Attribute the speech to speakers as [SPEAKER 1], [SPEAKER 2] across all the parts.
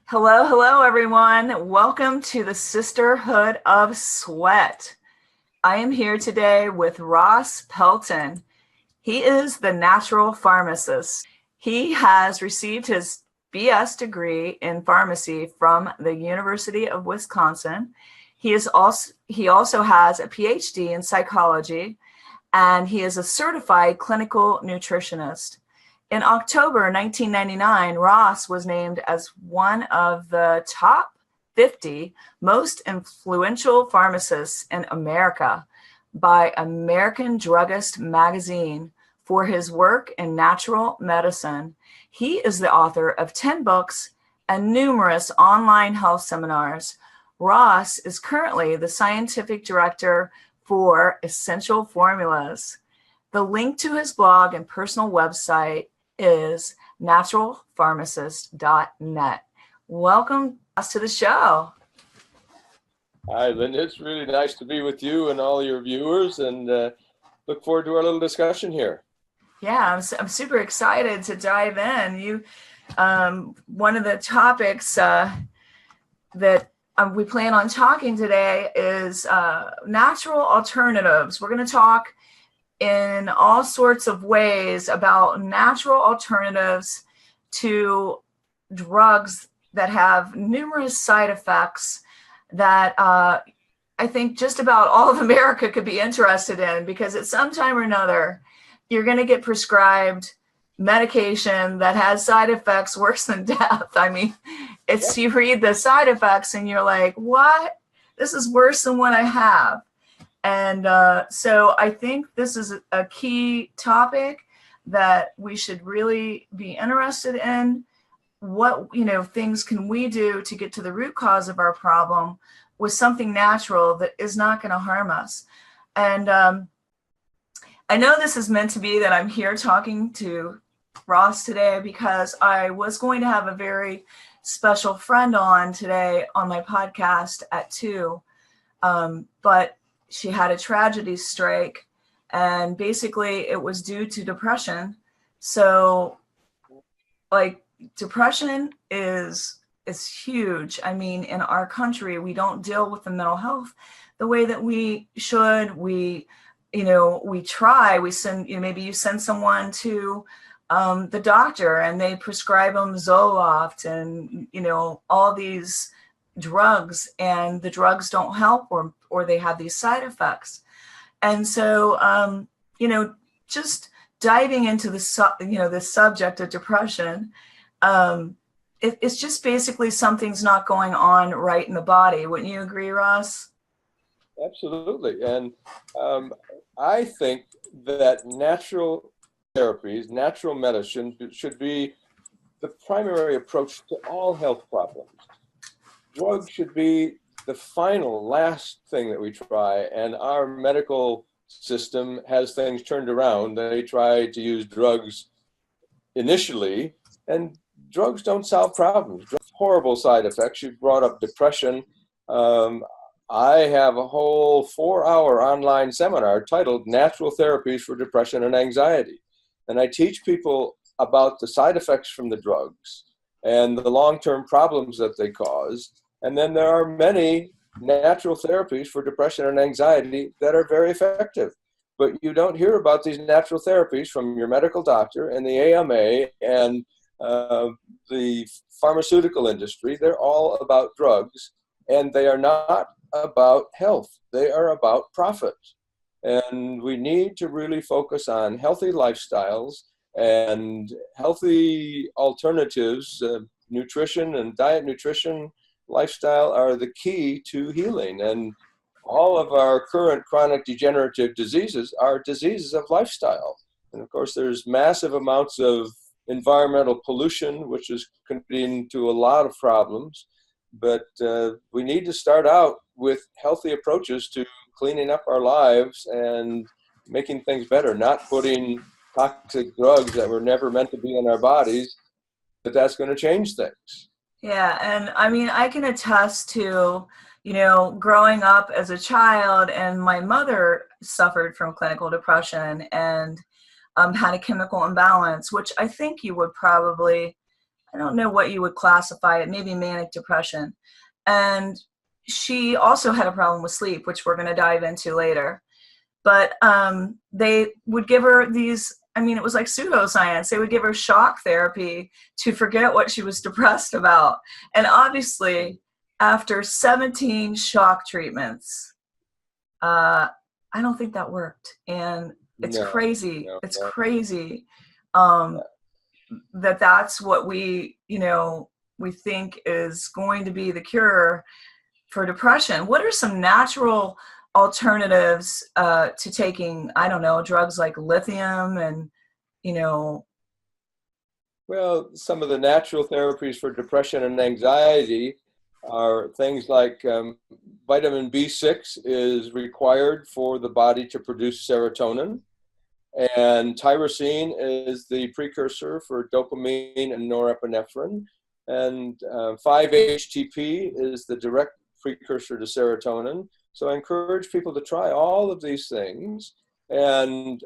[SPEAKER 1] Hello, hello, everyone. Welcome to the Sisterhood of Sweat. I am here today with Ross Pelton. He is the natural pharmacist. He has received his BS degree in pharmacy from the University of Wisconsin. He also has a Ph.D. in psychology, and he is a certified clinical nutritionist. In October 1999, Ross was named as one of the top 50 most influential pharmacists in America by American Druggist magazine for his work in natural medicine. He is the author of 10 books and numerous online health seminars. Ross is currently the scientific director for Essential Formulas. The link to his blog and personal website is naturalpharmacist.net. Welcome to the show.
[SPEAKER 2] Hi, Linda. It's really nice to be with you and all your viewers, and look forward to our little discussion here.
[SPEAKER 1] Yeah, I'm super excited to dive in. One of the topics that we plan on talking today is natural alternatives. We're going to talk in all sorts of ways about natural alternatives to drugs that have numerous side effects that I think just about all of America could be interested in, because at some time or another, you're going to get prescribed medication that has side effects worse than death. I mean, you read the side effects and you're like, what? This is worse than what I have. And so I think this is a key topic that we should really be interested in. What, things can we do to get to the root cause of our problem with something natural that is not going to harm us? And I know this is meant to be that I'm here talking to Ross today because I was going to have a very special friend on today on my podcast at 2, but she had a tragedy strike, and basically it was due to depression. So depression is huge. I mean, in our country, we don't deal with the mental health the way that we should. We try, we send, maybe you send someone to the doctor and they prescribe them Zoloft and, all these drugs, and the drugs don't help, or they have these side effects. And so, just diving into the subject of depression, it's just basically something's not going on right in the body. Wouldn't you agree, Ross?
[SPEAKER 2] Absolutely. And I think that natural therapies, natural medicine should be the primary approach to all health problems. Drugs should be the last thing that we try, and our medical system has things turned around. They try to use drugs initially, and drugs don't solve problems. Drugs have horrible side effects. You brought up depression. I have a whole 4-hour online seminar titled Natural Therapies for Depression and Anxiety. And I teach people about the side effects from the drugs and the long-term problems that they cause. And then there are many natural therapies for depression and anxiety that are very effective. But you don't hear about these natural therapies from your medical doctor and the AMA and the pharmaceutical industry. They're all about drugs, and they are not about health. They are about profit. And we need to really focus on healthy lifestyles and healthy alternatives. Nutrition and diet nutrition lifestyle are the key to healing. And all of our current chronic degenerative diseases are diseases of lifestyle. And of course, there's massive amounts of environmental pollution, which is contributing to a lot of problems. But we need to start out with healthy approaches to cleaning up our lives and making things better, not putting toxic drugs that were never meant to be in our bodies, but that's going to change things.
[SPEAKER 1] Yeah, and I mean, I can attest to, growing up as a child, and my mother suffered from clinical depression and had a chemical imbalance, which I think you would probably I don't know what you would classify it, maybe manic depression. And she also had a problem with sleep, which we're going to dive into later. But they would give her these, I mean, it was like pseudoscience. They would give her shock therapy to forget what she was depressed about. And obviously, after 17 shock treatments, I don't think that worked. And it's crazy. It's crazy that's what we think is going to be the cure for depression. What are some natural alternatives to taking, I don't know, drugs like lithium and,
[SPEAKER 2] Well, some of the natural therapies for depression and anxiety are things like vitamin B6 is required for the body to produce serotonin. And tyrosine is the precursor for dopamine and norepinephrine. And 5-HTP is the direct precursor to serotonin. So I encourage people to try all of these things. And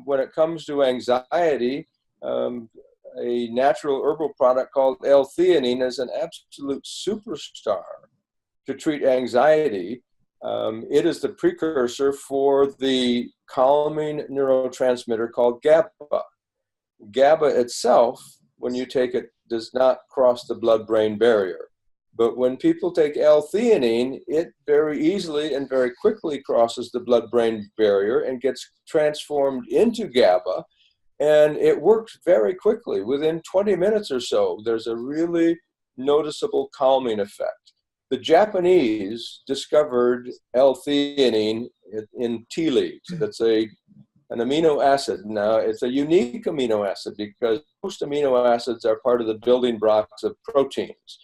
[SPEAKER 2] when it comes to anxiety, a natural herbal product called L-Theanine is an absolute superstar to treat anxiety. It is the precursor for the calming neurotransmitter called GABA. GABA itself, when you take it, does not cross the blood-brain barrier. But when people take L-Theanine, it very easily and very quickly crosses the blood-brain barrier and gets transformed into GABA. And it works very quickly. Within 20 minutes or so, there's a really noticeable calming effect. The Japanese discovered L-Theanine in tea leaves. It's an amino acid. Now, it's a unique amino acid because most amino acids are part of the building blocks of proteins.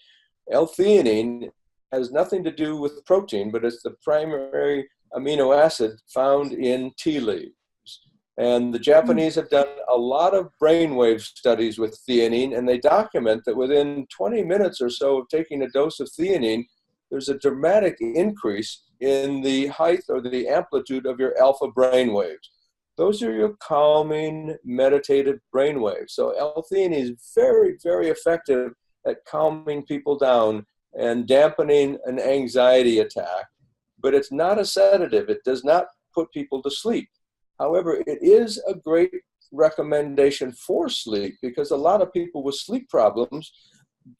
[SPEAKER 2] L-Theanine has nothing to do with protein, but it's the primary amino acid found in tea leaves. And the Japanese have done a lot of brainwave studies with theanine, and they document that within 20 minutes or so of taking a dose of theanine, there's a dramatic increase in the height or the amplitude of your alpha brainwaves. Those are your calming, meditative brainwaves. So L-theanine is very, very effective at calming people down and dampening an anxiety attack, but it's not a sedative. It does not put people to sleep. However, it is a great recommendation for sleep because a lot of people with sleep problems,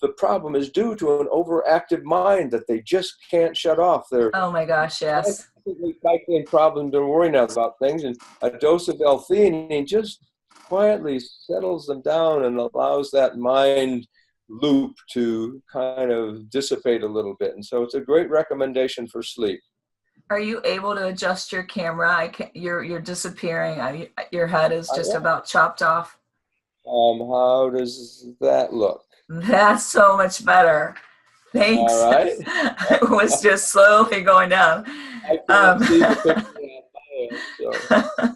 [SPEAKER 2] the problem is due to an overactive mind that they just can't shut off. They're
[SPEAKER 1] oh my gosh, yes.
[SPEAKER 2] Cycling problems and worrying about things, and a dose of L-theanine just quietly settles them down and allows that mind loop to kind of dissipate a little bit. And so it's a great recommendation for sleep.
[SPEAKER 1] Are you able to adjust your camera? You're disappearing. Your head is just about chopped off.
[SPEAKER 2] How does that look?
[SPEAKER 1] That's so much better. Thanks.
[SPEAKER 2] All right.
[SPEAKER 1] It was just slowly going down.
[SPEAKER 2] I can't see the picture on my end, so.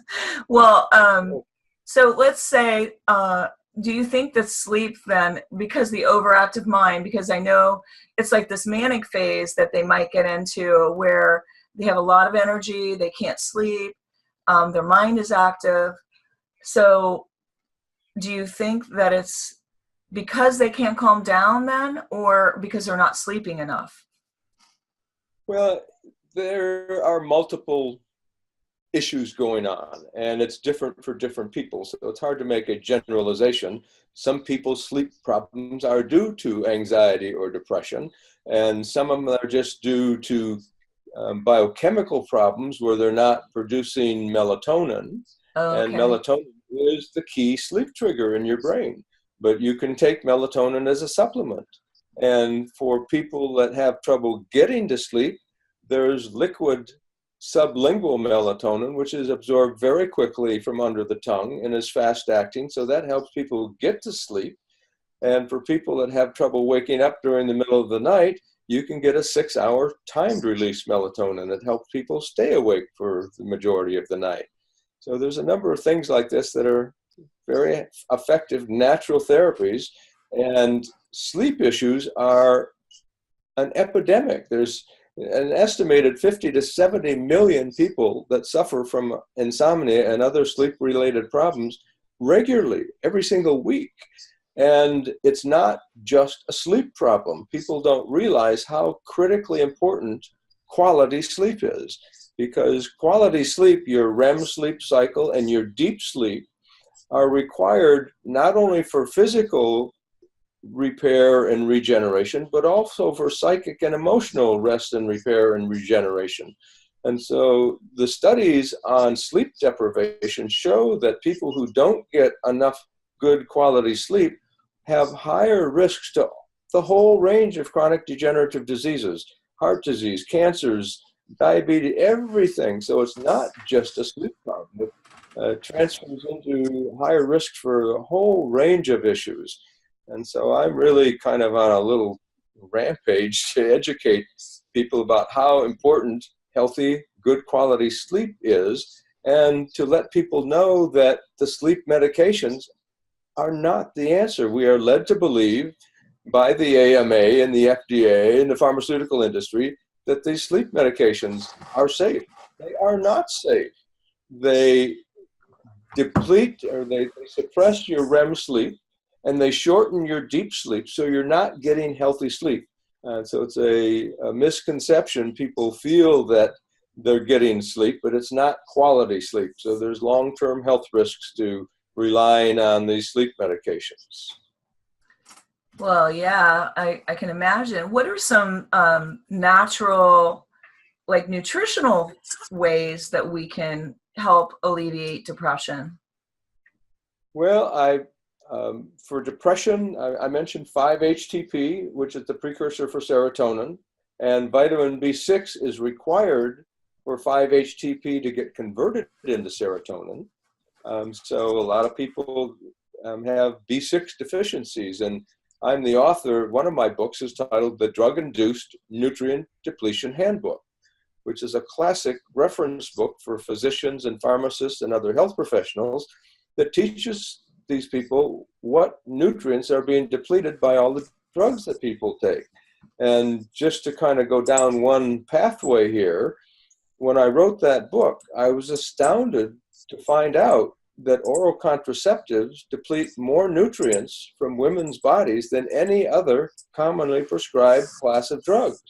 [SPEAKER 1] Well, so let's say, do you think that sleep then, because the overactive mind, because I know it's like this manic phase that they might get into where they have a lot of energy, they can't sleep, their mind is active. So do you think that it's because they can't calm down then, or because they're not sleeping enough?
[SPEAKER 2] Well, there are multiple issues going on, and it's different for different people. So it's hard to make a generalization. Some people's sleep problems are due to anxiety or depression, and some of them are just due to biochemical problems where they're not producing melatonin.
[SPEAKER 1] Oh, okay.
[SPEAKER 2] And melatonin is the key sleep trigger in your brain. But you can take melatonin as a supplement. And for people that have trouble getting to sleep, there's liquid sublingual melatonin, which is absorbed very quickly from under the tongue and is fast acting. So that helps people get to sleep. And for people that have trouble waking up during the middle of the night, you can get a 6-hour timed release melatonin that helps people stay awake for the majority of the night. So there's a number of things like this that are very effective natural therapies, and sleep issues are an epidemic. There's an estimated 50 to 70 million people that suffer from insomnia and other sleep-related problems regularly, every single week. And it's not just a sleep problem. People don't realize how critically important quality sleep is, because quality sleep, your REM sleep cycle and your deep sleep, are required not only for physical repair and regeneration, but also for psychic and emotional rest and repair and regeneration. And so the studies on sleep deprivation show that people who don't get enough good quality sleep have higher risks to the whole range of chronic degenerative diseases, heart disease, cancers, diabetes, everything. So it's not just a sleep problem. It transfers into higher risks for a whole range of issues. And so I'm really kind of on a little rampage to educate people about how important healthy, good quality sleep is, and to let people know that the sleep medications are not the answer. We are led to believe by the AMA and the FDA and the pharmaceutical industry that these sleep medications are safe. They are not safe. They deplete, or they suppress your REM sleep, and they shorten your deep sleep, so you're not getting healthy sleep. So it's a misconception. People feel that they're getting sleep, but it's not quality sleep. So there's long-term health risks to relying on these sleep medications.
[SPEAKER 1] Well, yeah, I can imagine. What are some natural, like nutritional ways that we can help alleviate depression?
[SPEAKER 2] Well, for depression, I mentioned 5-HTP, which is the precursor for serotonin, and vitamin B6 is required for 5-HTP to get converted into serotonin. So a lot of people have B6 deficiencies, and I'm the author. One of my books is titled The Drug-Induced Nutrient Depletion Handbook, which is a classic reference book for physicians and pharmacists and other health professionals that teaches these people what nutrients are being depleted by all the drugs that people take. And just to kind of go down one pathway here, when I wrote that book, I was astounded to find out that oral contraceptives deplete more nutrients from women's bodies than any other commonly prescribed class of drugs.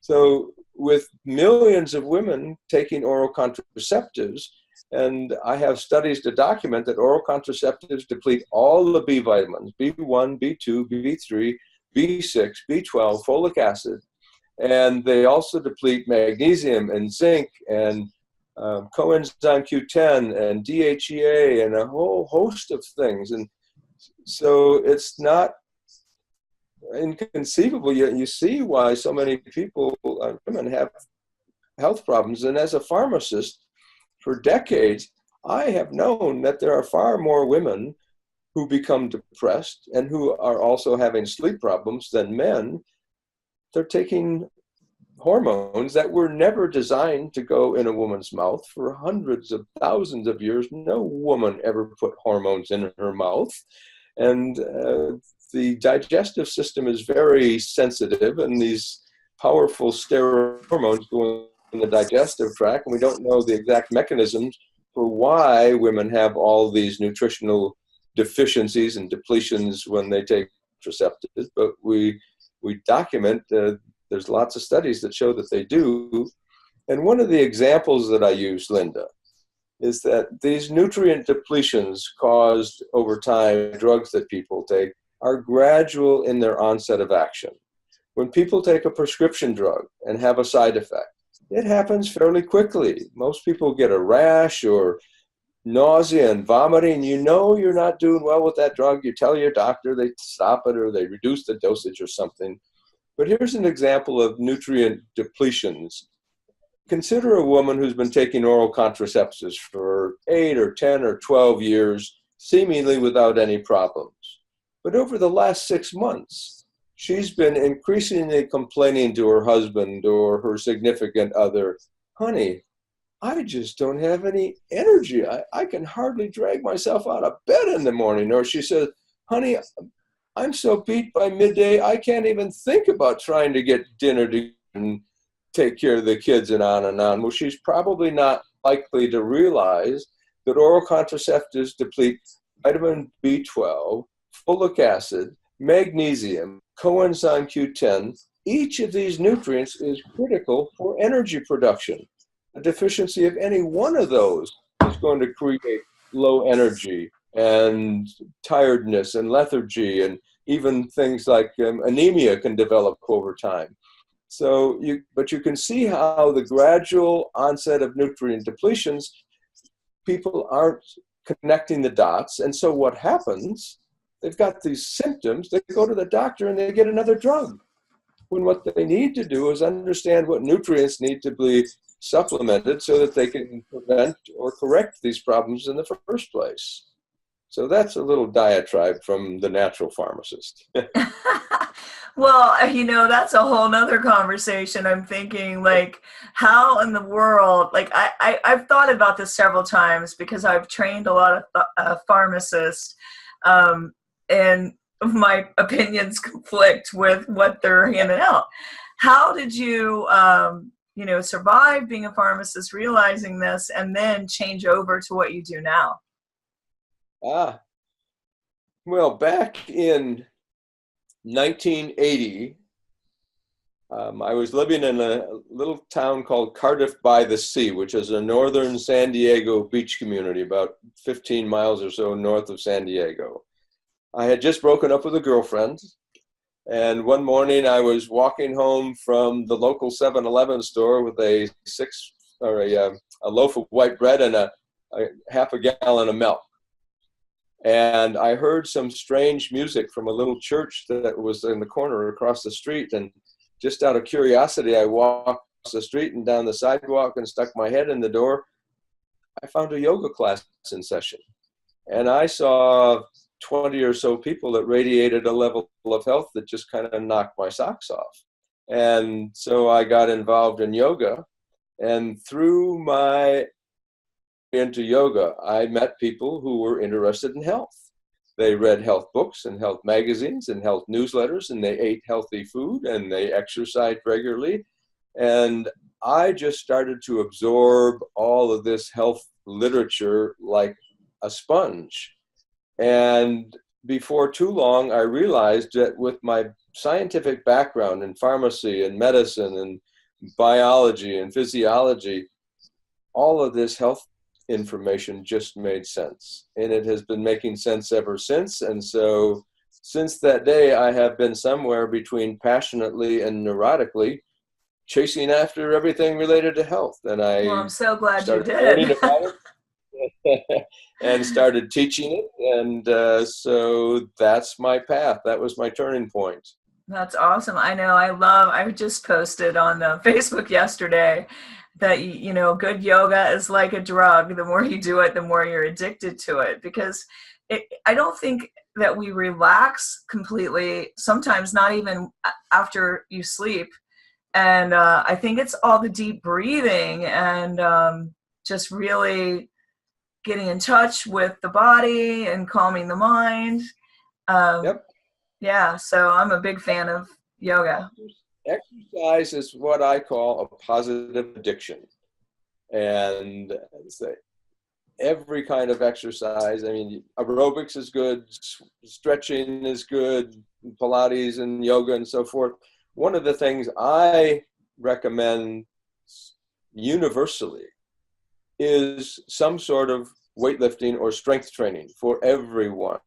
[SPEAKER 2] So with millions of women taking oral contraceptives, and I have studies to document that oral contraceptives deplete all the B vitamins, B1, B2, B3, B6, B12, folic acid, and they also deplete magnesium and zinc and coenzyme Q10 and DHEA and a whole host of things. And so it's not inconceivable. You see why so many people, women, have health problems. And as a pharmacist, for decades, I have known that there are far more women who become depressed and who are also having sleep problems than men. They're taking hormones that were never designed to go in a woman's mouth. For hundreds of thousands of years, no woman ever put hormones in her mouth. And the digestive system is very sensitive, and these powerful steroid hormones go in the digestive tract, and we don't know the exact mechanisms for why women have all these nutritional deficiencies and depletions when they take contraceptives, but we document there's lots of studies that show that they do. And one of the examples that I use, Linda, is that these nutrient depletions caused over time, drugs that people take, are gradual in their onset of action. When people take a prescription drug and have a side effect, it happens fairly quickly. Most people get a rash or nausea and vomiting. You know you're not doing well with that drug. You tell your doctor, they stop it or they reduce the dosage or something. But here's an example of nutrient depletions. Consider a woman who's been taking oral contraceptives for 8 or 10 or 12 years, seemingly without any problems. But over the last 6 months, she's been increasingly complaining to her husband or her significant other, honey, I just don't have any energy. I can hardly drag myself out of bed in the morning. Or she says, honey, I'm so beat by midday, I can't even think about trying to get dinner to and take care of the kids and on and on. Well, she's probably not likely to realize that oral contraceptives deplete vitamin B12, folic acid, magnesium, coenzyme Q10. Each of these nutrients is critical for energy production. A deficiency of any one of those is going to create low energy and tiredness and lethargy, and even things like anemia can develop over time. But you can see how the gradual onset of nutrient depletions, people aren't connecting the dots. And so what happens, they've got these symptoms, they go to the doctor and they get another drug. When what they need to do is understand what nutrients need to be supplemented so that they can prevent or correct these problems in the first place. So that's a little diatribe from the natural pharmacist.
[SPEAKER 1] Well, that's a whole nother conversation. I'm thinking, like, how in the world, like, I've thought about this several times because I've trained a lot of pharmacists, and my opinions conflict with what they're handing out. How did you, survive being a pharmacist, realizing this, and then change over to what you do now?
[SPEAKER 2] Well, back in 1980, I was living in a little town called Cardiff by the Sea, which is a northern San Diego beach community, about 15 miles or so north of San Diego. I had just broken up with a girlfriend, and one morning I was walking home from the local 7-Eleven store with a loaf of white bread and a half a gallon of milk. And I heard some strange music from a little church that was in the corner across the street. And just out of curiosity, I walked across the street and down the sidewalk and stuck my head in the door. I found a yoga class in session. And I saw 20 or so people that radiated a level of health that just kind of knocked my socks off. And so I got involved in yoga. And through my into yoga, I met people who were interested in health. They read health books and health magazines and health newsletters, and they ate healthy food and they exercised regularly. And I just started to absorb all of this health literature like a sponge. And before too long, I realized that with my scientific background in pharmacy and medicine and biology and physiology, all of this health information just made sense, and it has been making sense ever since. And so since that day, I have been somewhere between passionately and neurotically chasing after everything related to health. And
[SPEAKER 1] I'm so glad you did.
[SPEAKER 2] Learning about it and started teaching it. And so that's my path. That was my turning point.
[SPEAKER 1] That's awesome. I know. I just posted on Facebook yesterday that, good yoga is like a drug. The more you do it, the more you're addicted to it, because I don't think that we relax completely, sometimes not even after you sleep. And I think it's all the deep breathing and just really getting in touch with the body and calming the mind.
[SPEAKER 2] Yep.
[SPEAKER 1] Yeah, so I'm a big fan of yoga.
[SPEAKER 2] Exercise is what I call a positive addiction. And every kind of exercise, I mean, aerobics is good, stretching is good, Pilates and yoga and so forth. One of the things I recommend universally is some sort of weightlifting or strength training for everyone.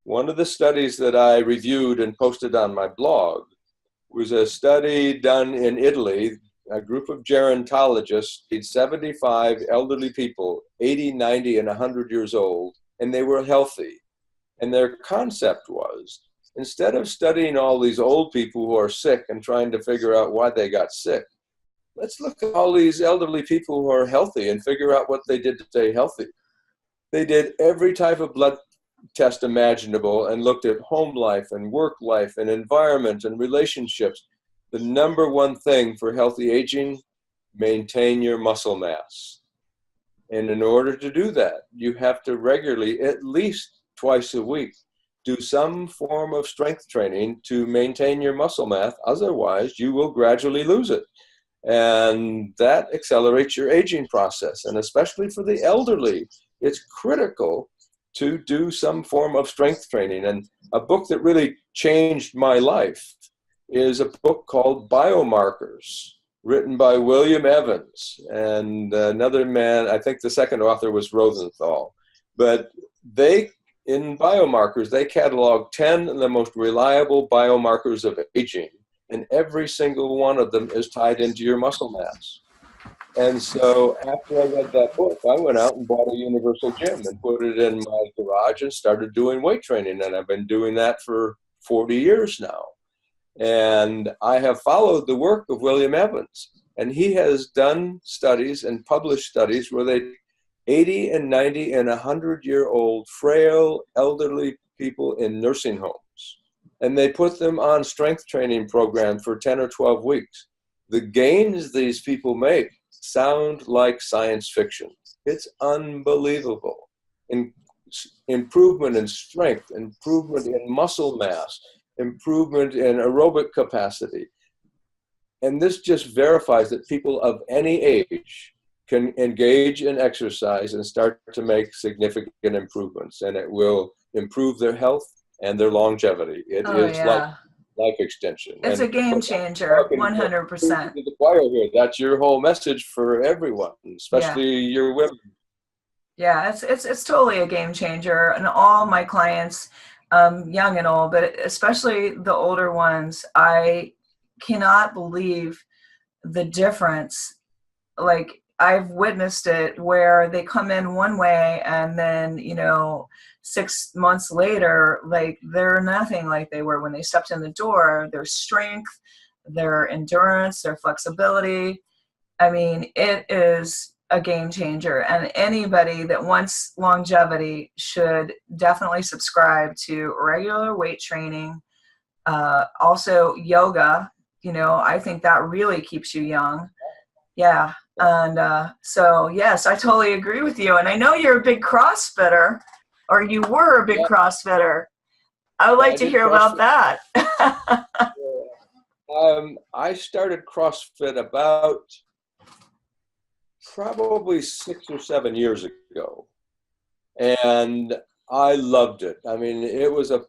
[SPEAKER 2] One of the studies that I reviewed and posted on my blog was a study done in Italy. A group of gerontologists did 75 elderly people, 80, 90, and 100 years old, and they were healthy. And their concept was, instead of studying all these old people who are sick and trying to figure out why they got sick, let's look at all these elderly people who are healthy and figure out what they did to stay healthy. They did every type of blood test imaginable and looked at home life and work life and environment and relationships. The number one thing for healthy aging, maintain your muscle mass. And in order to do that, you have to regularly, at least twice a week, do some form of strength training to maintain your muscle mass. Otherwise, you will gradually lose it. And that accelerates your aging process. And especially for the elderly, it's critical to do some form of strength training. And a book that really changed my life is a book called Biomarkers, written by William Evans and another man. I think the second author was Rosenthal. But in Biomarkers, they catalog 10 of the most reliable biomarkers of aging, and every single one of them is tied into your muscle mass. And so after I read that book, I went out and bought a universal gym and put it in my garage and started doing weight training. And I've been doing that for 40 years now. And I have followed the work of William Evans. And he has done studies and published studies where they 80 and 90 and 100-year-old frail elderly people in nursing homes. And they put them on strength training program for 10 or 12 weeks. The gains these people make sound like science fiction. It's unbelievable. Improvement in strength, improvement in muscle mass, improvement in aerobic capacity. And this just verifies that people of any age can engage in exercise and start to make significant improvements, and it will improve their health and their longevity. It is like life extension.
[SPEAKER 1] It's a game changer, 100%.
[SPEAKER 2] The choir here. That's your whole message for everyone, especially your women.
[SPEAKER 1] Yeah, it's totally a game changer, and all my clients, young and old, but especially the older ones, I cannot believe the difference. Like, I've witnessed it where they come in one way and then, 6 months later, like, they're nothing like they were when they stepped in the door. Their strength, their endurance, their flexibility. I mean, it is a game changer. And anybody that wants longevity should definitely subscribe to regular weight training. Also yoga, I think that really keeps you young. Yeah. And so, yes, I totally agree with you. And I know you're a big CrossFitter, or you were a big CrossFitter. I would like to hear about that.
[SPEAKER 2] I started CrossFit about probably 6 or 7 years ago. And I loved it. I mean, it was an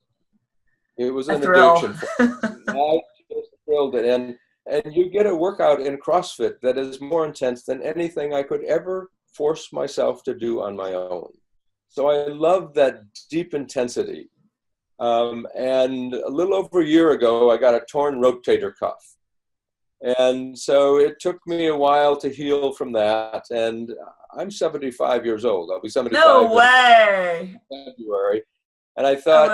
[SPEAKER 2] addiction. I just thrilled it. And you get a workout in CrossFit that is more intense than anything I could ever force myself to do on my own. So I love that deep intensity. And a little over a year ago, I got a torn rotator cuff. And so it took me a while to heal from that. And I'm 75 years old. I'll be 75
[SPEAKER 1] No way!
[SPEAKER 2] in February. And I thought,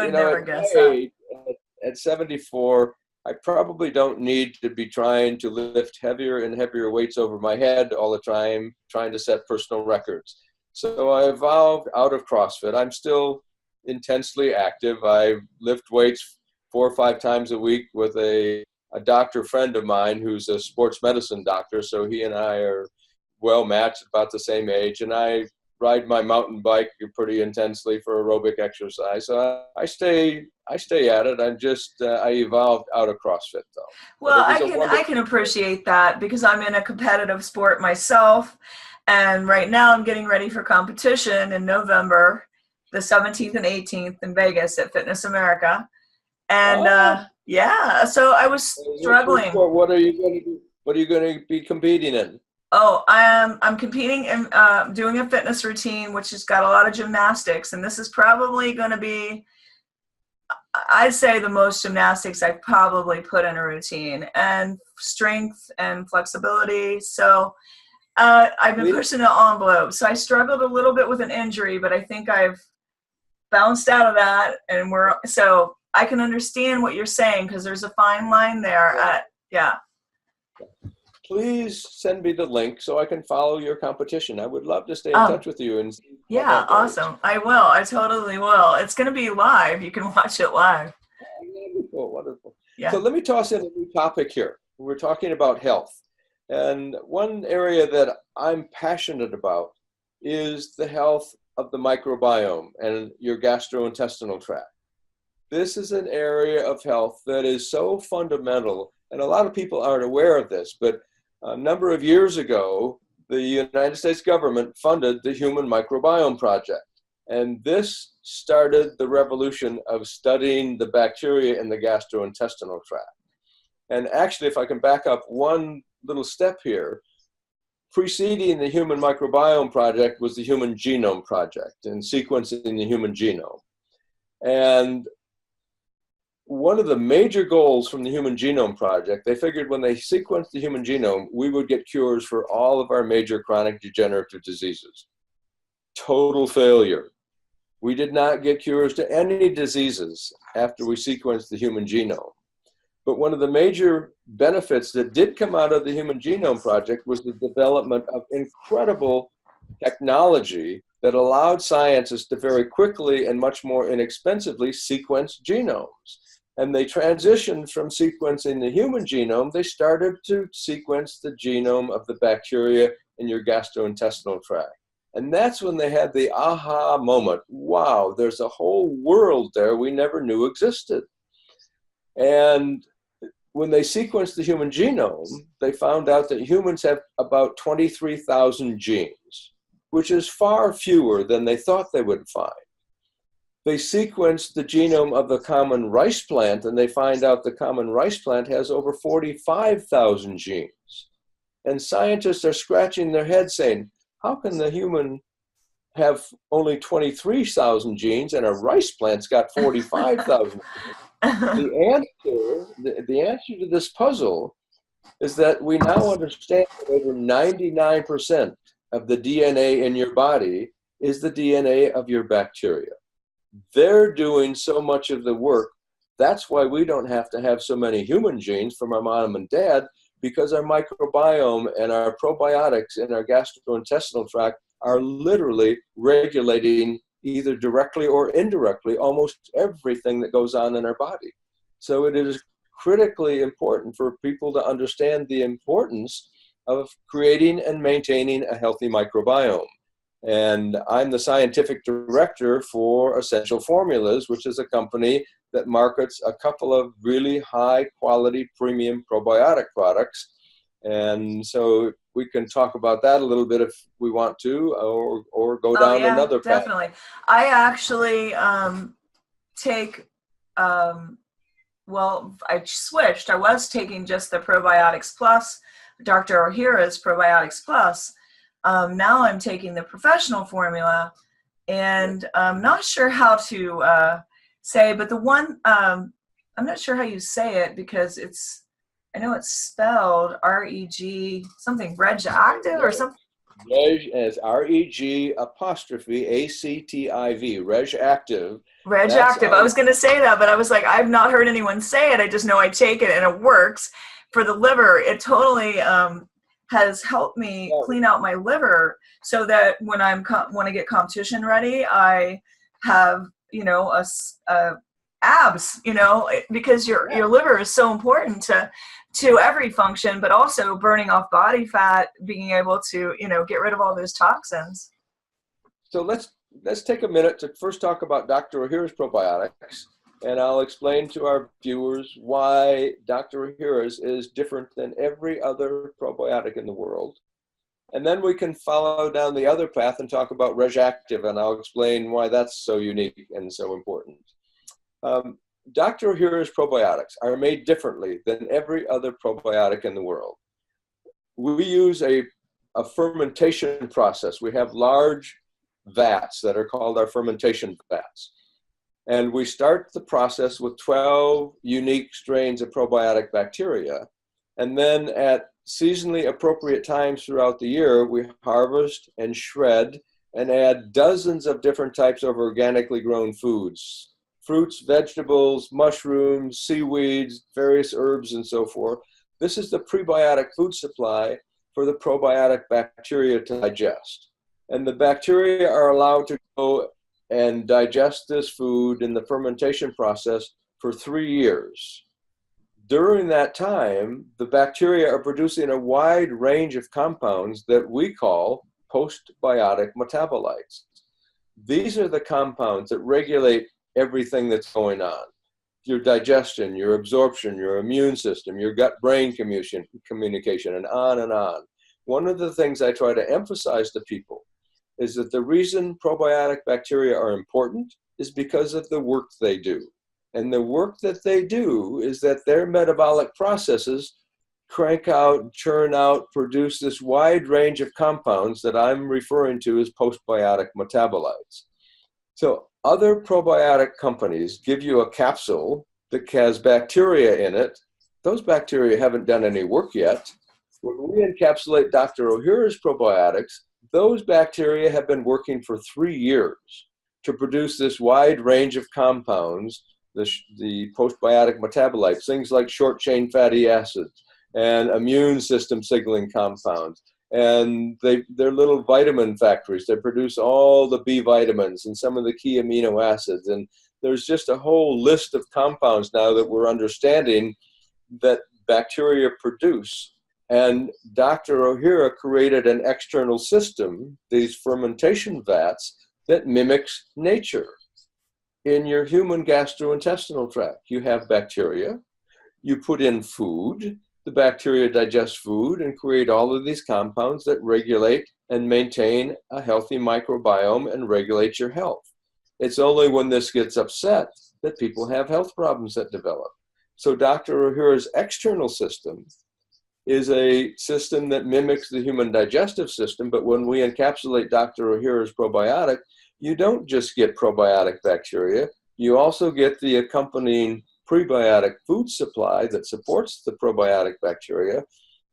[SPEAKER 2] at 74, I probably don't need to be trying to lift heavier and heavier weights over my head all the time, trying to set personal records. So I evolved out of CrossFit. I'm still intensely active. I lift weights 4 or 5 times a week with a doctor friend of mine who's a sports medicine doctor. So he and I are well matched, about the same age. And I ride my mountain bike pretty intensely for aerobic exercise. So I stay at it. I evolved out of CrossFit though.
[SPEAKER 1] Well, I can appreciate that because I'm in a competitive sport myself. And right now I'm getting ready for competition in November, the 17th and 18th in Vegas at Fitness America. And so I was struggling.
[SPEAKER 2] What are you going to do? What are you going to be competing in?
[SPEAKER 1] Oh, I'm competing in doing a fitness routine, which has got a lot of gymnastics. And this is probably going to be, I'd say, the most gymnastics I've probably put in a routine, and strength and flexibility. So I've been pushing the envelope. So I struggled a little bit with an injury, but I think I've bounced out of that. And so I can understand what you're saying because there's a fine line there.
[SPEAKER 2] Please send me the link so I can follow your competition. I would love to stay in touch with you. And
[SPEAKER 1] awesome. I will. I totally will. It's going to be live. You can watch it live.
[SPEAKER 2] Wonderful. Yeah. So let me toss in a new topic here. We're talking about health. And one area that I'm passionate about is the health of the microbiome and your gastrointestinal tract. This is an area of health that is so fundamental, and a lot of people aren't aware of this, but a number of years ago, the United States government funded the Human Microbiome Project. And this started the revolution of studying the bacteria in the gastrointestinal tract. And actually, if I can back up one little step here, preceding the Human Microbiome Project was the Human Genome Project and sequencing the human genome. And one of the major goals from the Human Genome Project, they figured when they sequenced the human genome, we would get cures for all of our major chronic degenerative diseases. Total failure. We did not get cures to any diseases after we sequenced the human genome. But one of the major benefits that did come out of the Human Genome Project was the development of incredible technology that allowed scientists to very quickly and much more inexpensively sequence genomes. And they transitioned from sequencing the human genome, they started to sequence the genome of the bacteria in your gastrointestinal tract. And that's when they had the aha moment. Wow, there's a whole world there we never knew existed. And when they sequenced the human genome, they found out that humans have about 23,000 genes, which is far fewer than they thought they would find. They sequenced the genome of the common rice plant, and they find out the common rice plant has over 45,000 genes. And scientists are scratching their heads saying, how can the human have only 23,000 genes and a rice plant's got 45,000? The answer to this puzzle is that we now understand that over 99% of the DNA in your body is the DNA of your bacteria. They're doing so much of the work. That's why we don't have to have so many human genes from our mom and dad, because our microbiome and our probiotics in our gastrointestinal tract are literally regulating either directly or indirectly almost everything that goes on in our body. So it is critically important for people to understand the importance of creating and maintaining a healthy microbiome. And I'm the scientific director for Essential Formulas, which is a company that markets a couple of really high quality premium probiotic products. And so we can talk about that a little bit if we want to, or go down another path.
[SPEAKER 1] Definitely. I actually take, I switched. I was taking just the Probiotics Plus, Dr. Ohhira's Probiotics Plus. Now I'm taking the professional formula, and I'm not sure how to say, but the one, I'm not sure how you say it because I know it's spelled R-E-G something, Reg-active or something.
[SPEAKER 2] Reg as R-E-G apostrophe A-C-T-I-V, Reg-active.
[SPEAKER 1] Reg-active. I was going to say that, but I was like, I've not heard anyone say it. I just know I take it and it works for the liver. It totally has helped me clean out my liver so that when I get competition ready, I have, abs, because your liver is so important to every function, but also burning off body fat, being able to, get rid of all those toxins.
[SPEAKER 2] So let's take a minute to first talk about Dr. Ohhira's probiotics, and I'll explain to our viewers why Dr. Ohhira's is different than every other probiotic in the world. And then we can follow down the other path and talk about Reg-active, and I'll explain why that's so unique and so important. Dr. Ohhira's probiotics are made differently than every other probiotic in the world. We use a fermentation process. We have large vats that are called our fermentation vats. And we start the process with 12 unique strains of probiotic bacteria. And then at seasonally appropriate times throughout the year, we harvest and shred and add dozens of different types of organically grown foods. Fruits, vegetables, mushrooms, seaweeds, various herbs, and so forth. This is the prebiotic food supply for the probiotic bacteria to digest. And the bacteria are allowed to go and digest this food in the fermentation process for 3 years. During that time, the bacteria are producing a wide range of compounds that we call postbiotic metabolites. These are the compounds that regulate everything that's going on. Your digestion, your absorption, your immune system, your gut-brain communication, and on and on. One of the things I try to emphasize to people is that the reason probiotic bacteria are important is because of the work they do. And the work that they do is that their metabolic processes crank out, churn out, produce this wide range of compounds that I'm referring to as postbiotic metabolites. So other probiotic companies give you a capsule that has bacteria in it. Those bacteria haven't done any work yet. When we encapsulate Dr. Ohhira's probiotics, those bacteria have been working for 3 years to produce this wide range of compounds, the postbiotic metabolites, things like short-chain fatty acids and immune system signaling compounds. And they're little vitamin factories. They produce all the B vitamins and some of the key amino acids. And there's just a whole list of compounds now that we're understanding that bacteria produce. And Dr. Ohhira created an external system, these fermentation vats, that mimics nature. In your human gastrointestinal tract, you have bacteria. You put in food. The bacteria digest food and create all of these compounds that regulate and maintain a healthy microbiome and regulate your health. It's only when this gets upset that people have health problems that develop. So Dr. Ohhira's external system is a system that mimics the human digestive system, but when we encapsulate Dr. Ohhira's probiotic, you don't just get probiotic bacteria, you also get the accompanying prebiotic food supply that supports the probiotic bacteria.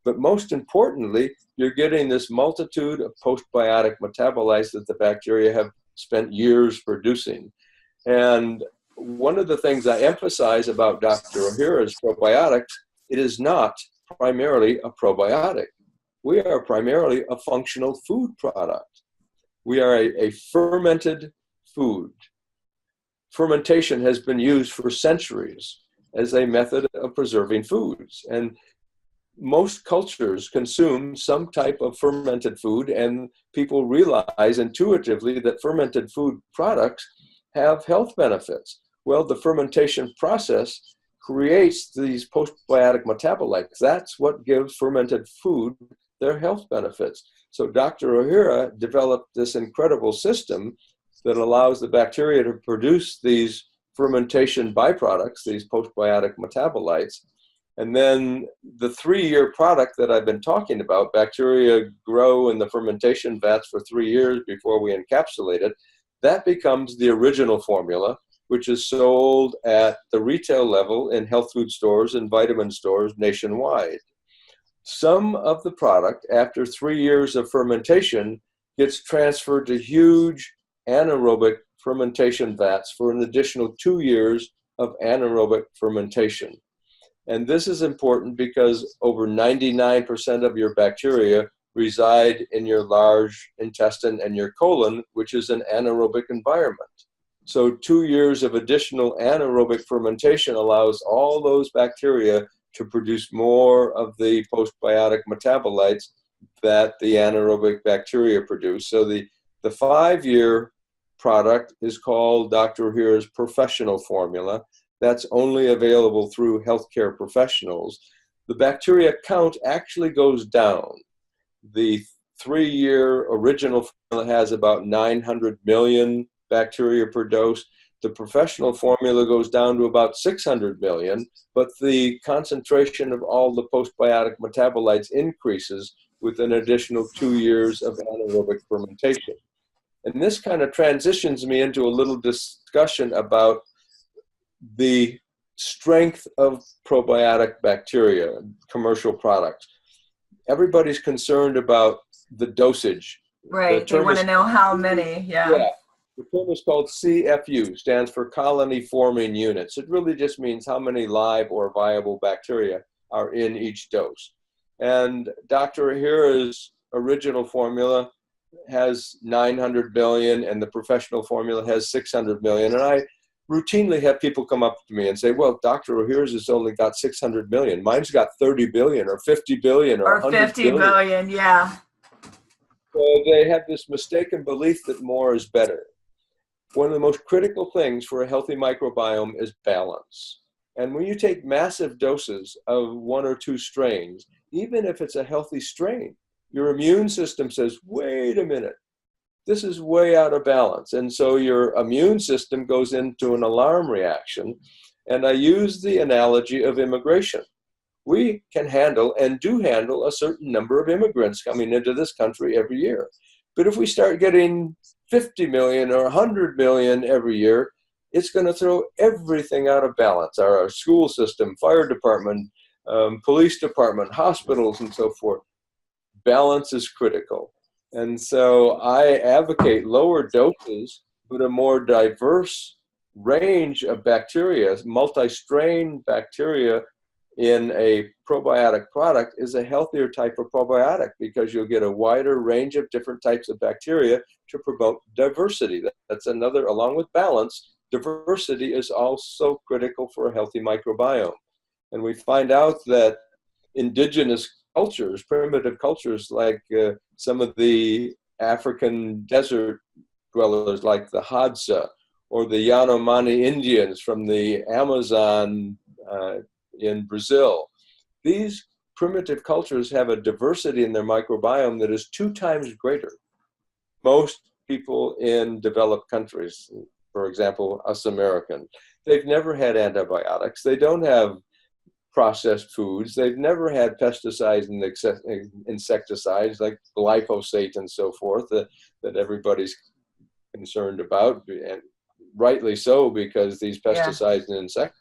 [SPEAKER 2] But most importantly, you're getting this multitude of postbiotic metabolites that the bacteria have spent years producing. And one of the things I emphasize about Dr. Ohhira's probiotics, it is not primarily a probiotic. We are primarily a functional food product. We are a fermented food. Fermentation has been used for centuries as a method of preserving foods. And most cultures consume some type of fermented food, and people realize intuitively that fermented food products have health benefits. Well, the fermentation process creates these postbiotic metabolites. That's what gives fermented food their health benefits. So Dr. Ohhira developed this incredible system that allows the bacteria to produce these fermentation byproducts, these postbiotic metabolites. And then the 3-year product that I've been talking about, bacteria grow in the fermentation vats for 3 years before we encapsulate it, that becomes the original formula, which is sold at the retail level in health food stores and vitamin stores nationwide. Some of the product, after 3 years of fermentation, gets transferred to huge anaerobic fermentation vats for an additional 2 years of anaerobic fermentation. And this is important because over 99% of your bacteria reside in your large intestine and your colon, which is an anaerobic environment. So 2 years of additional anaerobic fermentation allows all those bacteria to produce more of the postbiotic metabolites that the anaerobic bacteria produce. So the 5-year product is called Dr. Ohhira's professional formula. That's only available through healthcare professionals. The bacteria count actually goes down. The 3-year original formula has about 900 million bacteria per dose. The professional formula goes down to about 600 million, but the concentration of all the postbiotic metabolites increases with an additional 2 years of anaerobic fermentation. And this kind of transitions me into a little discussion about the strength of probiotic bacteria, commercial products. Everybody's concerned about the dosage.
[SPEAKER 1] Right, they want to know how many, yeah.
[SPEAKER 2] The term is called CFU, stands for colony forming units. It really just means how many live or viable bacteria are in each dose. And Dr. Ohhira's original formula has 900 million and the professional formula has 600 million. And I routinely have people come up to me and say, well, Dr. Ohhira's has only got 600 million. Mine's got 30 billion or 50 billion or 100
[SPEAKER 1] 50 billion, yeah.
[SPEAKER 2] So they have this mistaken belief that more is better. One of the most critical things for a healthy microbiome is balance. And when you take massive doses of 1 or 2 strains, even if it's a healthy strain, your immune system says, wait a minute, this is way out of balance. And so your immune system goes into an alarm reaction. And I use the analogy of immigration. We can handle and do handle a certain number of immigrants coming into this country every year. But if we start getting 50 million or 100 million every year, it's going to throw everything out of balance. Our school system, fire department, police department, hospitals, and so forth. Balance is critical. And so I advocate lower doses, but a more diverse range of bacteria, multi-strain bacteria in a probiotic product is a healthier type of probiotic because you'll get a wider range of different types of bacteria to promote diversity. That's another, along with balance, diversity is also critical for a healthy microbiome. And we find out that indigenous cultures, primitive cultures like some of the African desert dwellers like the Hadza or the Yanomami Indians from the Amazon in Brazil. These primitive cultures have a diversity in their microbiome that is 2 times greater. Most people in developed countries, for example, us Americans, they've never had antibiotics. They don't have processed foods. They've never had pesticides and insecticides like glyphosate and so forth that everybody's concerned about, and rightly so, because these pesticides and insecticides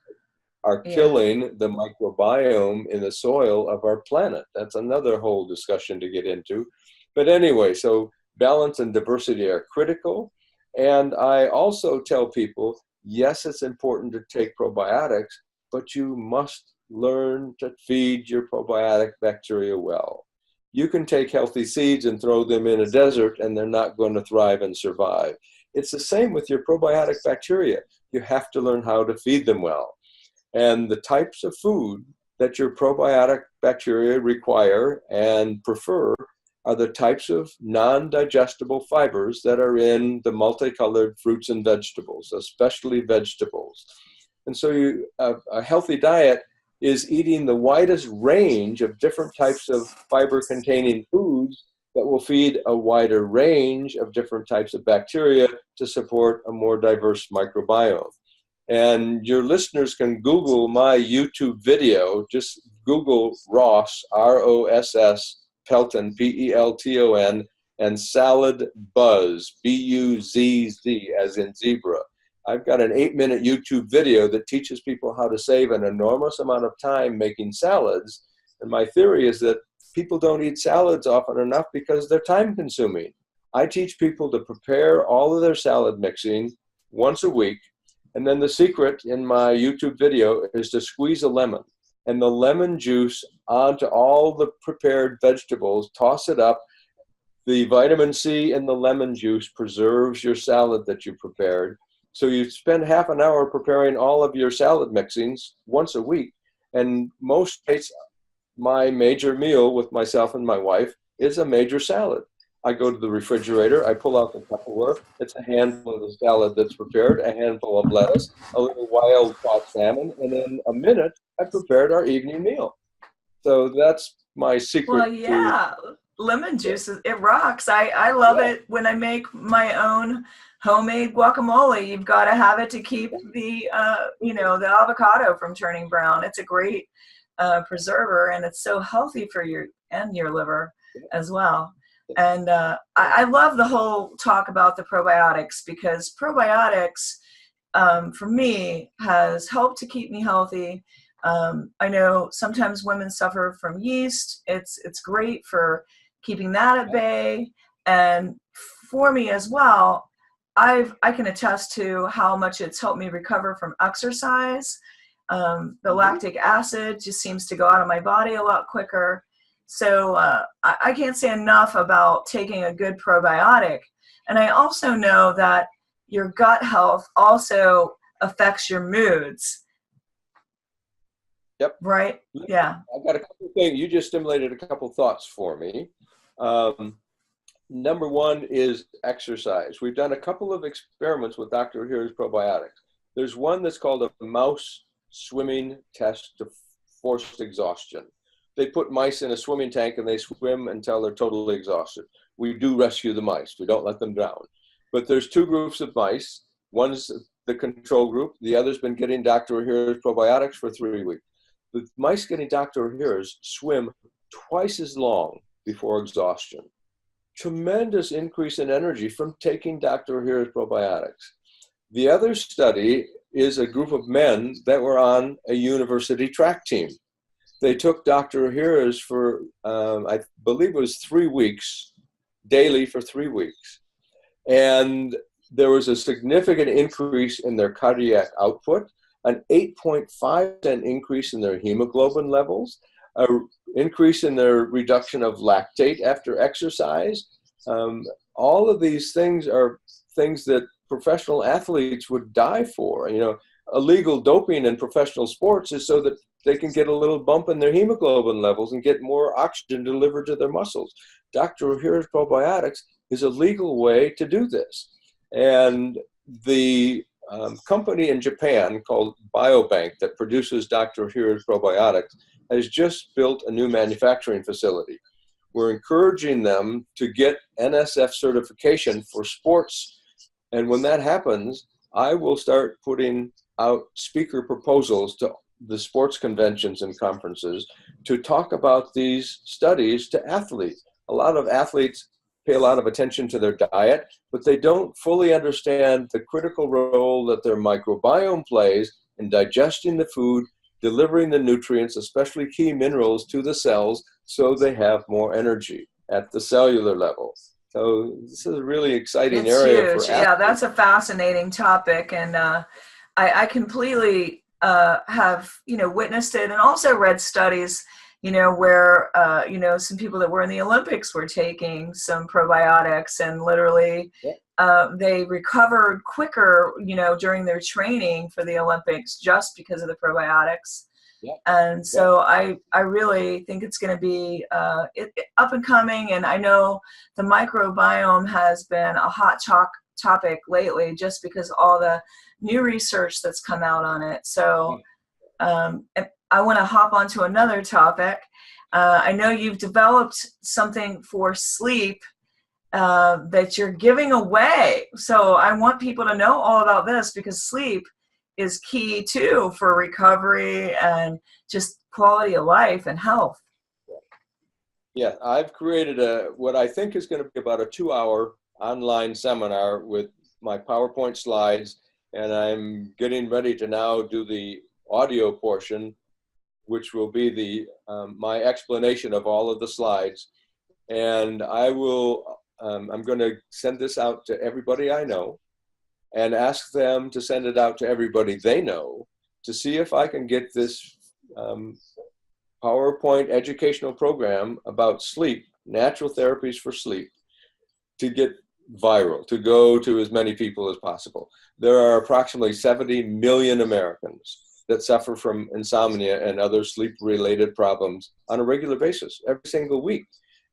[SPEAKER 2] are killing the microbiome in the soil of our planet. That's another whole discussion to get into. But anyway, so balance and diversity are critical. And I also tell people, yes, it's important to take probiotics, but you must learn to feed your probiotic bacteria well. You can take healthy seeds and throw them in a desert and they're not going to thrive and survive. It's the same with your probiotic bacteria. You have to learn how to feed them well. And the types of food that your probiotic bacteria require and prefer are the types of non-digestible fibers that are in the multicolored fruits and vegetables, especially vegetables. And so a healthy diet is eating the widest range of different types of fiber-containing foods that will feed a wider range of different types of bacteria to support a more diverse microbiome. And your listeners can Google my YouTube video. Just Google Ross, R-O-S-S, Pelton, P-E-L-T-O-N, and Salad Buzz, B-U-Z-Z, as in zebra. I've got an 8-minute YouTube video that teaches people how to save an enormous amount of time making salads. And my theory is that people don't eat salads often enough because they're time consuming. I teach people to prepare all of their salad mixing once a week. And then the secret in my YouTube video is to squeeze a lemon and the lemon juice onto all the prepared vegetables, toss it up. The vitamin C in the lemon juice preserves your salad that you prepared. So you spend half an hour preparing all of your salad mixings once a week. And most days, my major meal with myself and my wife is a major salad. I go to the refrigerator, I pull out the Tupperware, it's a handful of the salad that's prepared, a handful of lettuce, a little wild-caught salmon, and in a minute, I prepared our evening meal. So that's my secret.
[SPEAKER 1] Well, yeah, lemon juice, it rocks. I love it when I make my own homemade guacamole. You've got to have it to keep the, the avocado from turning brown. It's a great preserver, and it's so healthy for your liver as well. And I love the whole talk about the probiotics, because probiotics, for me, has helped to keep me healthy. I know sometimes women suffer from yeast. It's great for keeping that at bay. And for me as well, I can attest to how much it's helped me recover from exercise. The lactic acid just seems to go out of my body a lot quicker. So I can't say enough about taking a good probiotic. And I also know that your gut health also affects your moods.
[SPEAKER 2] Yep.
[SPEAKER 1] Right? Yeah.
[SPEAKER 2] I've got a couple of things. You just stimulated a couple of thoughts for me. Number one is exercise. We've done a couple of experiments with Dr. Here's probiotics. There's one that's called a mouse swimming test to forced exhaustion. They put mice in a swimming tank and they swim until they're totally exhausted. we do rescue the mice. We don't let them drown. But there's two groups of mice. One's the control group. The other's been getting Dr. Ohhira's probiotics for 3 weeks. The mice getting Dr. Ohhira's swim twice as long before exhaustion. Tremendous increase in energy from taking Dr. Ohhira's probiotics. The other study is a group of men that were on a university track team. They took Dr. Ohhira's for, I believe it was 3 weeks, daily for 3 weeks. And there was a significant increase in their cardiac output, an 8.5% increase in their hemoglobin levels, an increase in their reduction of lactate after exercise. All of these things are things that professional athletes would die for. You know, illegal doping in professional sports is so that they can get a little bump in their hemoglobin levels and get more oxygen delivered to their muscles. Dr. Ohhira's probiotics is a legal way to do this. And the company in Japan called Biobank that produces Dr. Ohhira's probiotics has just built a new manufacturing facility. We're encouraging them to get NSF certification for sports. And when that happens, I will start putting out speaker proposals to the sports conventions and conferences to talk about these studies to athletes. A lot of athletes pay a lot of attention to their diet, but they don't fully understand the critical role that their microbiome plays in digesting the food, delivering the nutrients, especially key minerals, to the cells so they have more energy at the cellular level. So this is a really exciting area for athletes.
[SPEAKER 1] Yeah, that's a fascinating topic, and I completely have witnessed it, and also read studies where some people that were in the Olympics were taking some probiotics, and literally they recovered quicker during their training for the Olympics just because of the probiotics. And so I really think it's going to be up and coming, and I know the microbiome has been a hot topic lately just because all the new research that's come out on it. So I want to hop onto another topic. I know you've developed something for sleep that you're giving away. So I want people to know all about this, because sleep is key too for recovery and just quality of life and health.
[SPEAKER 2] Yeah, I've created what I think is going to be about a 2-hour online seminar with my PowerPoint slides, and I'm getting ready to now do the audio portion, which will be the my explanation of all of the slides. And I will I'm going to send this out to everybody I know and ask them to send it out to everybody they know to see if I can get this PowerPoint educational program about sleep, natural therapies for sleep, to get viral, to go to as many people as possible. There are approximately 70 million Americans that suffer from insomnia and other sleep-related problems on a regular basis, every single week.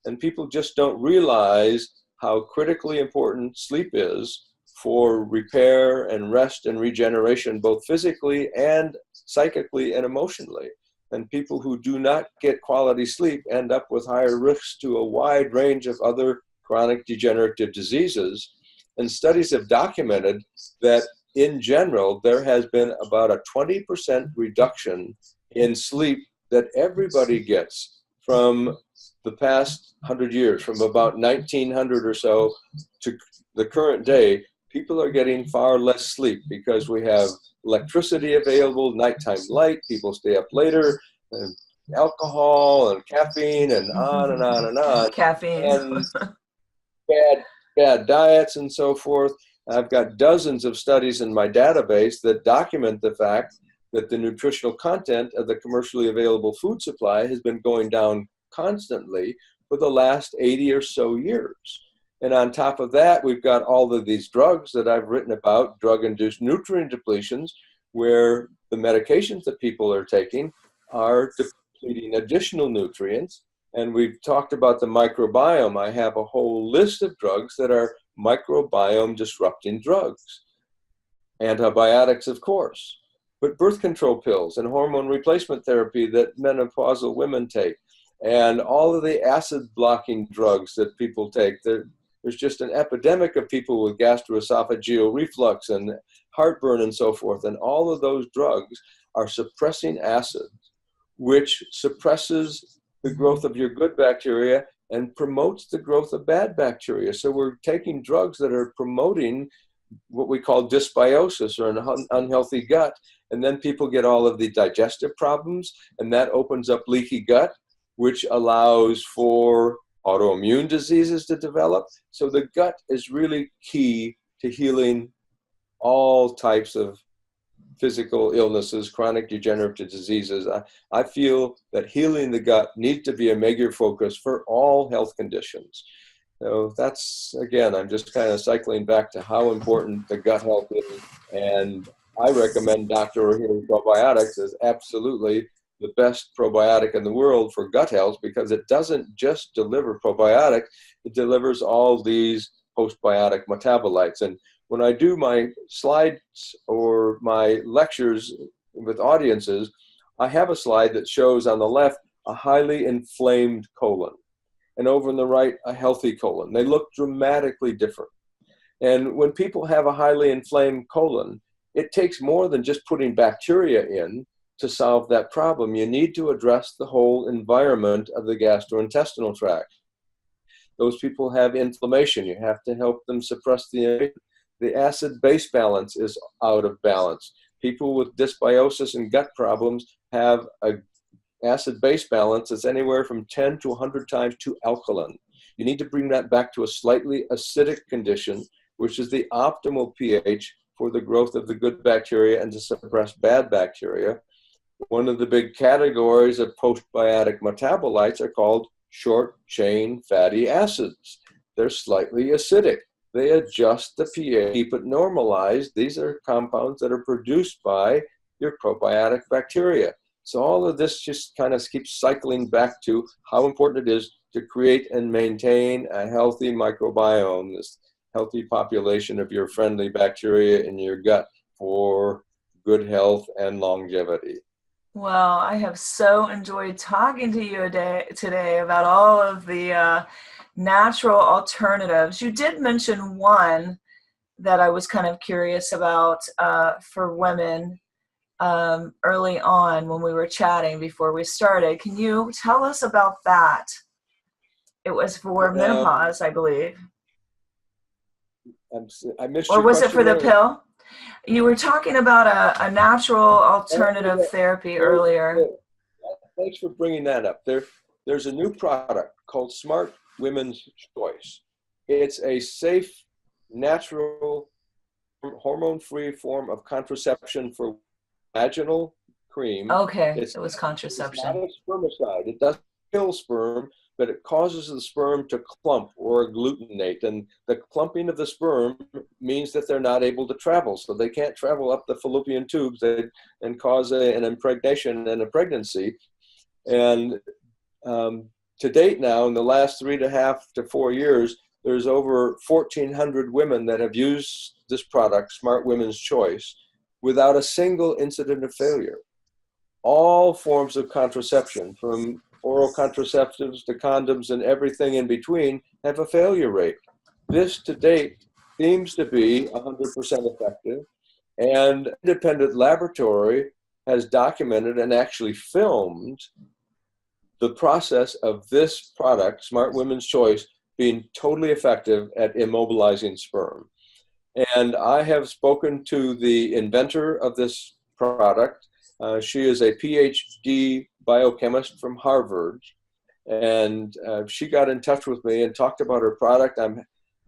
[SPEAKER 2] And people just don't realize how critically important sleep is for repair and rest and regeneration, both physically and psychically and emotionally. And people who do not get quality sleep end up with higher risks to a wide range of other chronic degenerative diseases. And studies have documented that in general, there has been about a 20% reduction in sleep that everybody gets from the past 100 years, from about 1900 or so to the current day. People are getting far less sleep because we have electricity available, nighttime light, people stay up later, and alcohol and caffeine and on and on and on.
[SPEAKER 1] Caffeine.
[SPEAKER 2] And bad diets and so forth. I've got dozens of studies in my database that document the fact that the nutritional content of the commercially available food supply has been going down constantly for the last 80 or so years. And on top of that, we've got all of these drugs that I've written about, drug-induced nutrient depletions, where the medications that people are taking are depleting additional nutrients. And we've talked about the microbiome. I have a whole list of drugs that are microbiome disrupting drugs. Antibiotics, of course, but birth control pills and hormone replacement therapy that menopausal women take. and all of the acid blocking drugs that people take. There's just an epidemic of people with gastroesophageal reflux and heartburn and so forth. And all of those drugs are suppressing acid, which suppresses the growth of your good bacteria and promotes the growth of bad bacteria. So we're taking drugs that are promoting what we call dysbiosis, or an unhealthy gut. And then people get all of the digestive problems, and that opens up leaky gut, which allows for autoimmune diseases to develop. So the gut is really key to healing all types of physical illnesses, chronic degenerative diseases. I feel that healing the gut needs to be a major focus for all health conditions. So that's, again, I'm just kind of cycling back to how important the gut health is. And I recommend Dr. O'Healy Probiotics as absolutely the best probiotic in the world for gut health, because it doesn't just deliver probiotics, it delivers all these postbiotic metabolites. And when I do my slides or my lectures with audiences, I have a slide that shows on the left a highly inflamed colon, and over on the right, a healthy colon. They look dramatically different. And when people have a highly inflamed colon, it takes more than just putting bacteria in to solve that problem. You need to address the whole environment of the gastrointestinal tract. Those people have inflammation. You have to help them suppress the acid-base balance is out of balance. People with dysbiosis and gut problems have a acid-base balance that's anywhere from 10 to 100 times too alkaline. You need to bring that back to a slightly acidic condition, which is the optimal pH for the growth of the good bacteria and to suppress bad bacteria. One of the big categories of postbiotic metabolites are called short-chain fatty acids. They're slightly acidic. They adjust the pH, keep it normalized. These are compounds that are produced by your probiotic bacteria. So all of this just kind of keeps cycling back to how important it is to create and maintain a healthy microbiome, this healthy population of your friendly bacteria in your gut for good health and longevity.
[SPEAKER 1] Well, I have so enjoyed talking to you today about all of the natural alternatives. You did mention one that I was kind of curious about for women early on when we were chatting before we started. Can you tell us about that? It was for menopause, I believe.
[SPEAKER 2] I missed
[SPEAKER 1] or
[SPEAKER 2] your
[SPEAKER 1] was it for the
[SPEAKER 2] question
[SPEAKER 1] pill? You were talking about a natural alternative therapy earlier.
[SPEAKER 2] Thanks for bringing that up. There's a new product called Smart Women's Choice. It's a safe, natural, hormone-free form of contraception for vaginal cream.
[SPEAKER 1] Okay, it was contraception.
[SPEAKER 2] It's not a spermicide. It doesn't kill sperm, but it causes the sperm to clump or agglutinate. And the clumping of the sperm means that they're not able to travel. So they can't travel up the fallopian tubes and cause an impregnation and a pregnancy. And to date now, in the last 3.5 to 4 years, there's over 1,400 women that have used this product, Smart Women's Choice, without a single incident of failure. All forms of contraception, from oral contraceptives to condoms and everything in between, have a failure rate. This, to date, seems to be 100% effective, and an independent laboratory has documented and actually filmed the process of this product, Smart Women's Choice, being totally effective at immobilizing sperm. And I have spoken to the inventor of this product. She is a Ph.D. biochemist from Harvard, and she got in touch with me and talked about her product.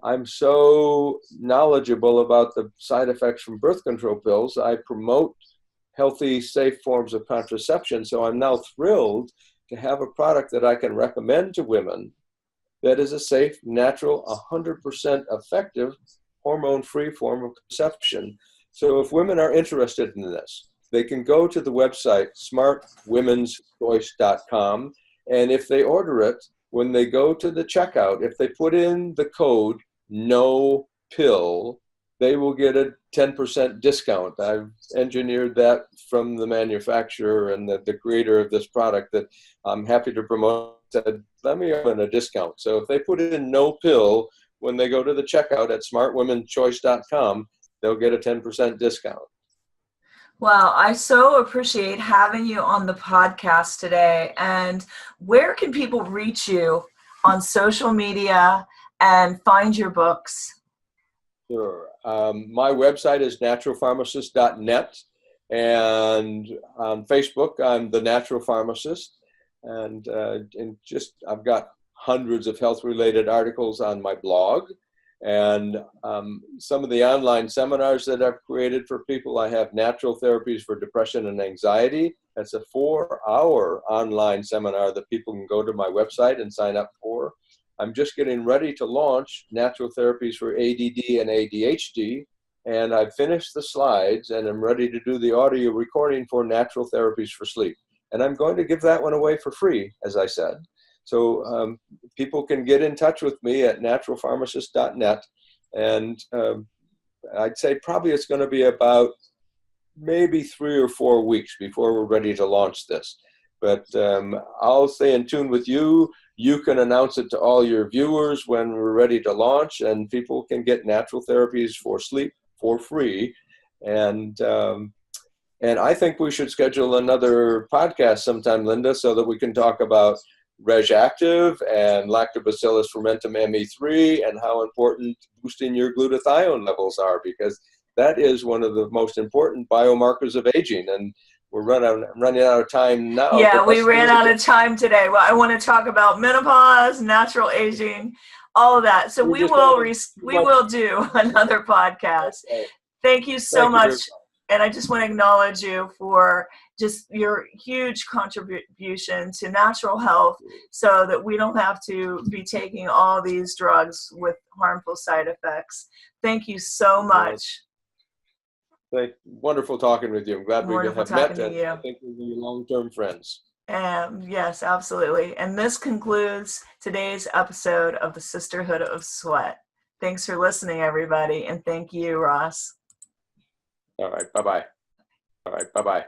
[SPEAKER 2] I'm so knowledgeable about the side effects from birth control pills. I promote healthy, safe forms of contraception, so I'm now thrilled to have a product that I can recommend to women that is a safe, natural, 100% effective, hormone-free form of contraception. So if women are interested in this, they can go to the website smartwomenschoice.com, and if they order it, when they go to the checkout, if they put in the code NO PILL, they will get a 10% discount. I've engineered that from the manufacturer and the creator of this product that I'm happy to promote. Said, let me open a discount. So if they put in no pill when they go to the checkout at smartwomenchoice.com, they'll get a 10% discount.
[SPEAKER 1] Well, I so appreciate having you on the podcast today. And where can people reach you on social media and find your books?
[SPEAKER 2] Sure. My website is naturalpharmacist.net, and on Facebook, I'm The Natural Pharmacist. And I've got hundreds of health-related articles on my blog. And some of the online seminars that I've created for people, I have Natural Therapies for Depression and Anxiety. That's a 4-hour online seminar that people can go to my website and sign up for. I'm just getting ready to launch Natural Therapies for ADD and ADHD, and I've finished the slides and I'm ready to do the audio recording for Natural Therapies for Sleep. And I'm going to give that one away for free, as I said. So people can get in touch with me at naturalpharmacist.net, and I'd say probably it's going to be about maybe 3 or 4 weeks before we're ready to launch this. But I'll stay in tune with you. You can announce it to all your viewers when we're ready to launch, and people can get Natural Therapies for Sleep for free. And I think we should schedule another podcast sometime, Linda, so that we can talk about Reg Active and Lactobacillus fermentum ME3 and how important boosting your glutathione levels are, because that is one of the most important biomarkers of aging. And we're running out of time now.
[SPEAKER 1] Yeah, we ran out of time today. Well, I want to talk about menopause, natural aging, all of that. So we will do another podcast. Thank you so much. And I just want to acknowledge you for just your huge contribution to natural health, so that we don't have to be taking all these drugs with harmful side effects. Thank you so much.
[SPEAKER 2] Wonderful talking with you. I'm glad we have met, and
[SPEAKER 1] you.
[SPEAKER 2] I think we'll be long-term friends.
[SPEAKER 1] Yes, absolutely. And this concludes today's episode of the Sisterhood of Sweat. Thanks for listening, everybody, and thank you, Ross.
[SPEAKER 2] All right, bye-bye.